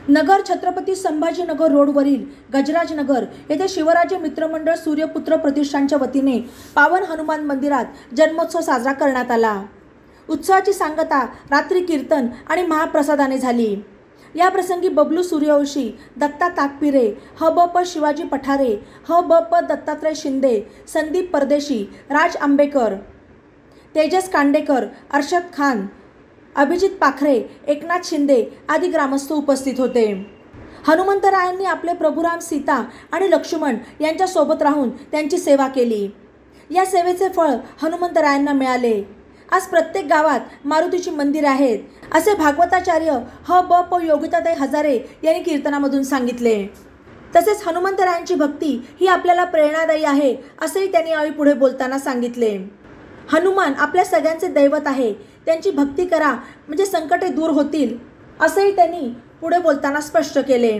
नगर छत्रपती संभाजीनगर रोडवरील गजराज नगर येथे शिवराज्य मित्रमंडळ सूर्यपुत्र प्रतिष्ठानच्या वतीने पावन हनुमान मंदिरात जन्मोत्सव साजरा करण्यात आला। उत्सवाची सांगता रात्री कीर्तन आणि महाप्रसादाने झाली। या प्रसंगी बबलू सूर्यवंशी, दत्ता ताकपिरे, ह.ब.प. शिवाजी पठारे, ह.ब.प. दत्तात्रय शिंदे, संदीप परदेशी, राज आंबेकर, तेजस कांडेकर, अर्शद खान, अभिजित पाखरे, एकनाथ शिंदे आदी ग्रामस्थ उपस्थित होते। हनुमंतरायांनी आपले प्रभुराम, सीता आणि लक्ष्मण यांच्या सोबत राहून त्यांची सेवा केली। या सेवेचे फळ हनुमंतरायांना मिळाले। आज प्रत्येक गावात मारुतीची मंदिरे आहेत, असे भागवताचार्य ह.ब.प. योगिताताई हजारे यांनी कीर्तनामधून सांगितले। तसेच हनुमंतरायांची भक्ती ही आपल्याला प्रेरणादायी आहे, असेही त्यांनी यावेळी पुढे बोलताना सांगितले। हनुमान आपल्या सगळ्यांचे दैवत आहे, त्यांची भक्ती करा म्हणजे संकटे दूर होतील, असेही त्यांनी पुढे बोलताना स्पष्ट केले।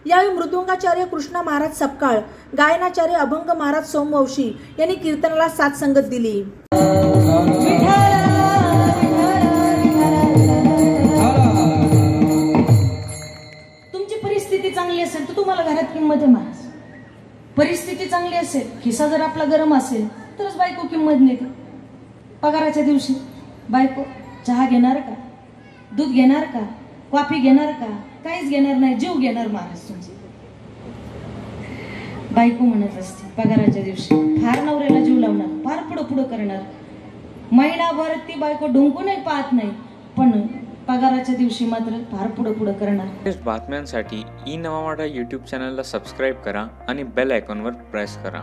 यावेळी मृदुंगाचार्य कृष्णा महाराज सपकाळ, गायनाचार्य अभंग महाराज सोमवंशी यांनी कीर्तनाला साथ संगत दिली। तुमची परिस्थिती चांगली असेल तर तुम्हाला घरात किंमत आहे महाराज। परिस्थिती चांगली असेल, खिसा जर आपला गरम असेल तरच बायको किंमत नेते। पगाराच्या दिवशी बायको चहा घेणार का, दूध घेणार का, कॉफी घेणार का, काहीच घेणार नाही, जीव घेणार महाराज तुमचे। बायको म्हणत असते पगाराच्या दिवशी फार नवऱ्याला जीव लावणार, फार पुढं पुढं करणार। महिनाभर ती बायको ढुंकूनही पाहत नाही, पण पगाराच्या दिवशी मात्र फार पुढं पुढं करणार। बातम्यांसाठी ई नवा मराठा यूट्यूब चॅनलला सबस्क्राईब करा आणि बेल आयकॉनवर प्रेस करा।